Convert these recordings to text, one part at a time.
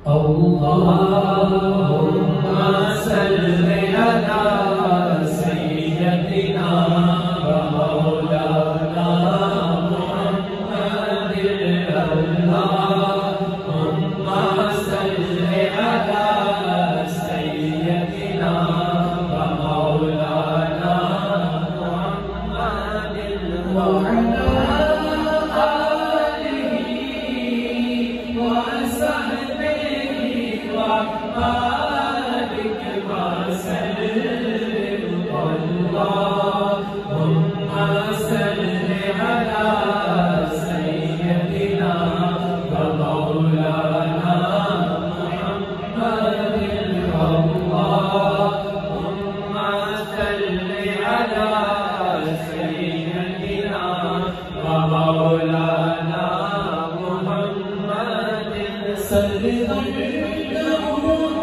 اللهم صل على سيدنا ومولانا محمد اللهم صل على سيدنا ومولانا محمد وعلى آله وصحبه وبارك وسلم اللهم صل على سيدنا ومولانا محمد اللهم صل على سيدنا ومولانا محمد صل اللهم صل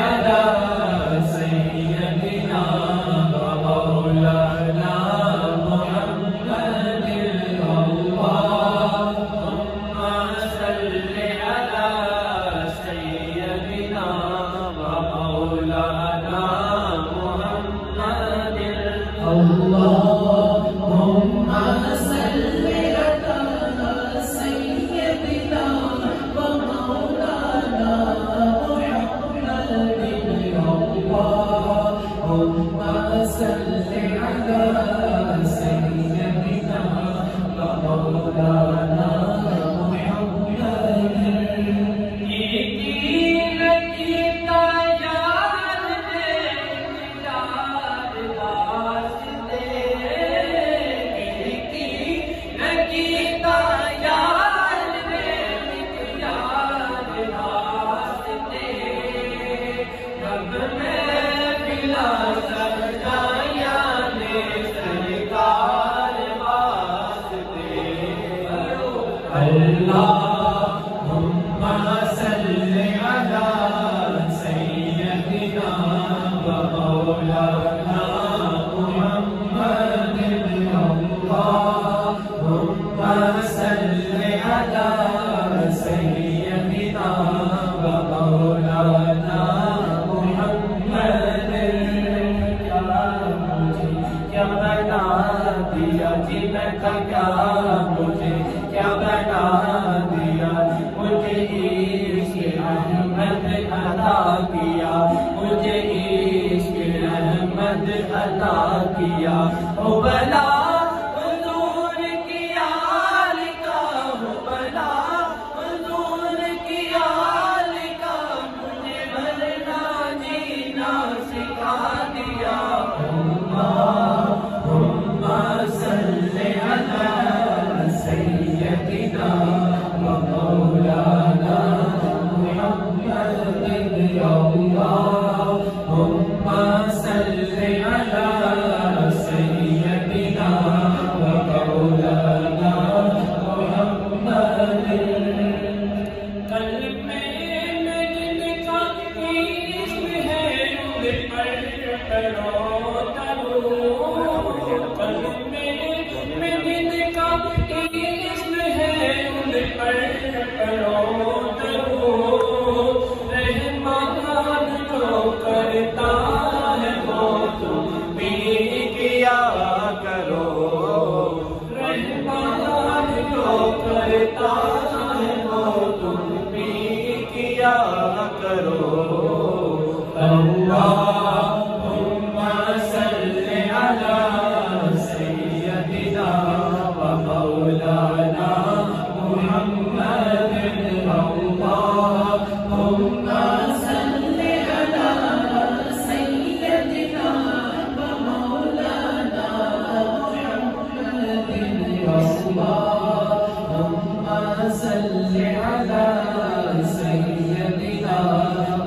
على سيدنا ومولانا محمد اللهم صل على سيدنا ومولانا اللهم صل على سيدنا ومولانا محمد اللهم صل على سيدنا ومولانا محمد کیا بنا دیا جن کا کیا مجھے کیا بنا دیا مجھے عشق احمد عطا کیا مجھے عشق احمد عطا کیا او بلا حضور کی آل کا ہو بلا حضور کی آل کا مجھے مرنا جینا سکھا دیا اللهم صل على سيدنا ومولانا محمد اللهم صل على سيدنا ومولانا محمد قلب میں جن کا عشق ہے ان پر کرو قلب میں جن کا عشق ہے ان پر کرو رحمان جو کرتا ہے وہ تم بھی کیا کرو رحمان جو کرتا ہے وہ تم بھی کیا کرو اللهم صل على سيدنا ومولانا محمد اللهم صل على سيدنا ومولانا محمد اللهم صل على سيدنا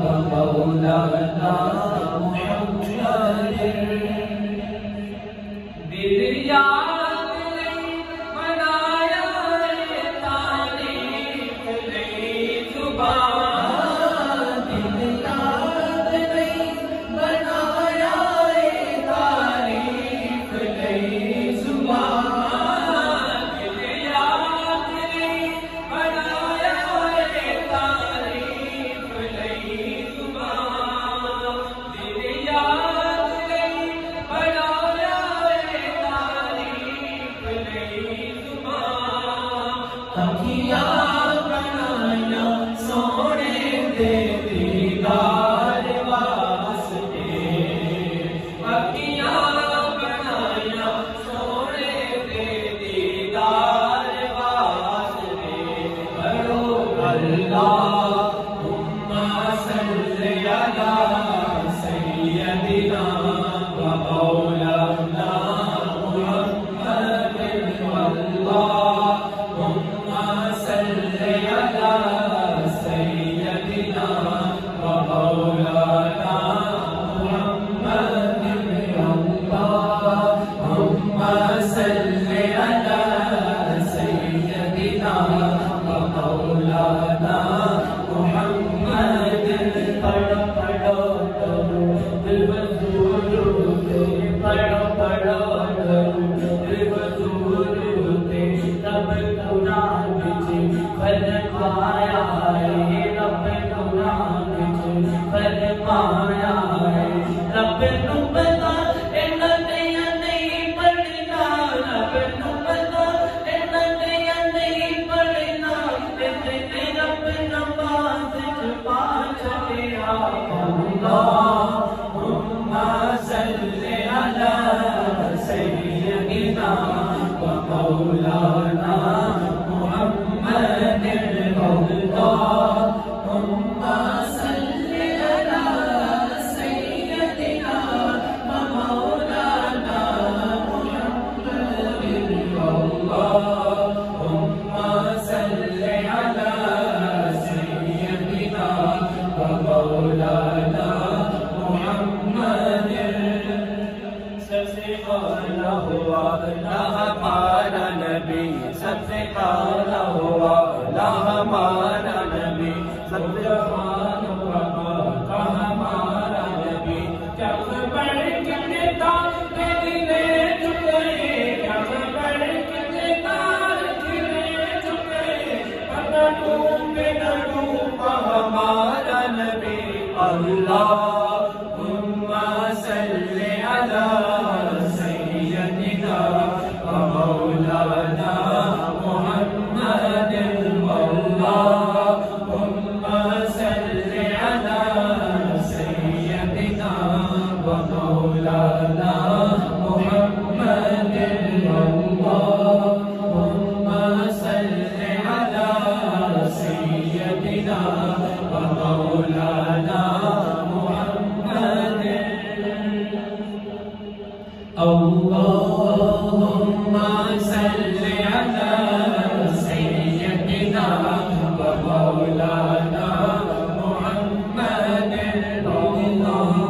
ومولانا مولانا محمد دل یاد نہیں بنایا تعریف نہیں زبان دل یاد نہیں بنایا تعریف نہیں زبان دل یاد نہیں بنایا تعریف نہیں زبان دل یاد نہیں بنایا تعریف نہیں زبان تکیہ بنایا سونے دے دیدار واسطے تکیہ بنایا سونے دے دیدار واسطے پڑھو اللہم صلی علی سیدنا و مولانا محمد اللہم صلی علی سیدنا و مولانا محمد اللہم صلی علی سیدنا و مولانا محمد پڑھو پڑھو دل بزرگے پڑھو پڑھو دل بزرگے رب قرآن وچ فرمایا ہے رب قرآن وچ فرمایا ہے رب نوں پتا انہاں دیاں نہیں پڑھنا رب نوں پتا انہاں دیاں نہیں پڑھنا تے رب نماز وچ پا چھڈیا اللہم صلی علی سیدنا و مولانا محمد اللہم صلی علی سیدنا و مولانا محمد اللہم صلی علی سیدنا و مولانا محمد سب سے پہلا ہوا ہمارا نبی سب سے پہلا ہوا ہمارا نبی سب سے پہلا ہوا ہمارا نبی جب بڑھ کے تار گرے چکے جب بڑھ کے تار گرے چکے نہ ڈوبا ہمارا نبی اللہم صلی علی سیدنا و مولانا محمد اللہم صلی علی سیدنا و مولانا محمد اللہم صلی علی سیدنا و مولانا محمد اللہم صلی علی سیدنا و مولانا محمد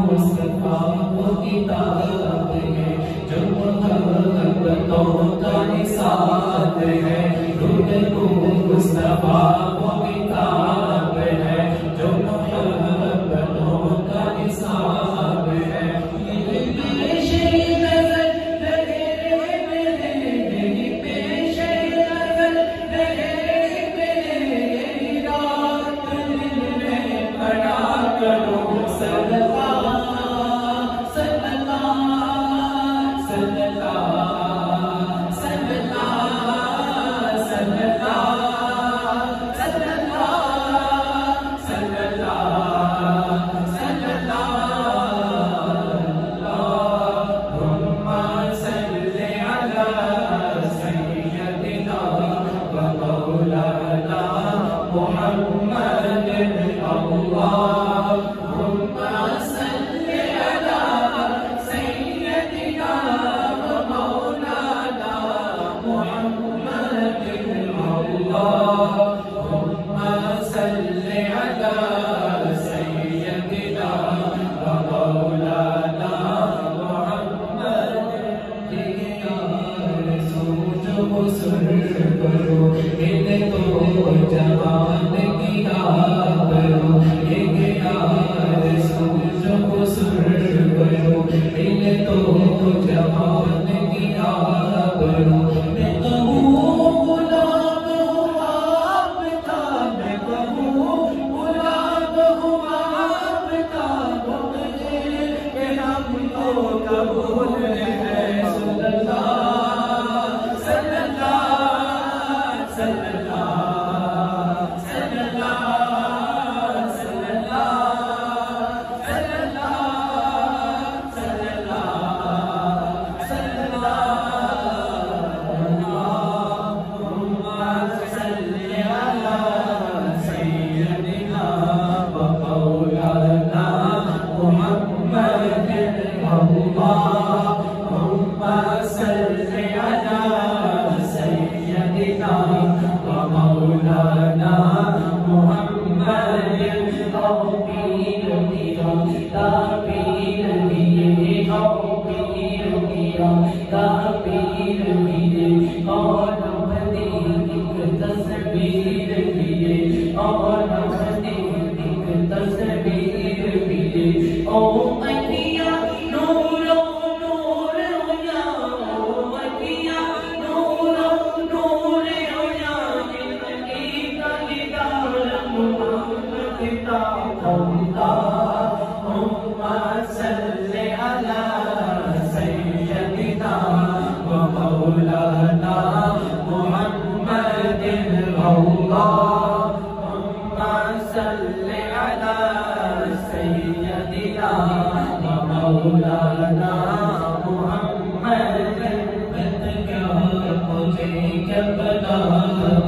مصطفیٰ وہ کتاب ہے جو محبتوں کا نصاب ہے مصطفیٰ وہ کتاب ہے جو محبتوں کا نصاب ہے صلی اللہ کا پیر بھی یہ او پیر میرا کا پیر بھی یہ اور ایک تصویر بھی یہ اور ایک تصویر بھی یہ او اکیاں نور نور ہو یا او اکیاں نور نور ہو یا زندگی کا دیدار محمد کا اللہم صلی علی سیدنا و مولانا محمد اللہم صلی علی سیدنا و مولانا محمد مجھے کیا بنا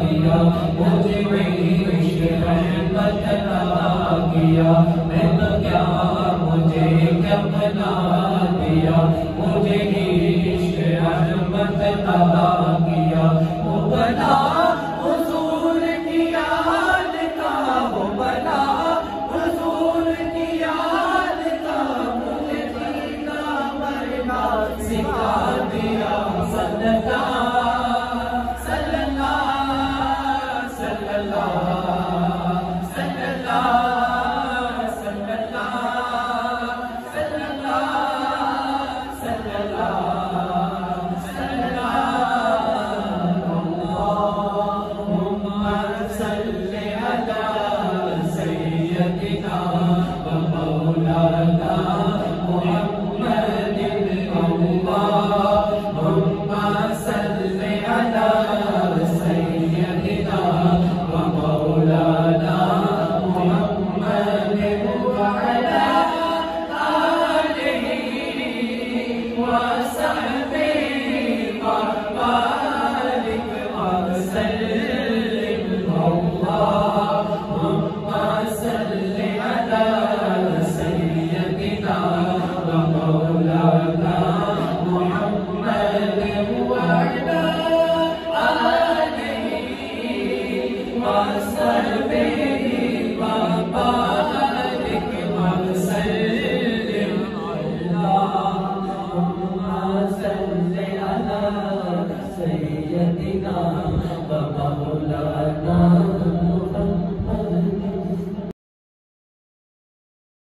دیا مجھے عشق رحمت عطا کیا میں تو کیا مجھے کیا بنا دیا مجھے عشق رحمت عطا کیا وہ بنا حضور کی یاد کا وہ بنا حضور کی یاد کا مجھے جینا مرنا سکھا دیا صدقہ سیدنا و مولانا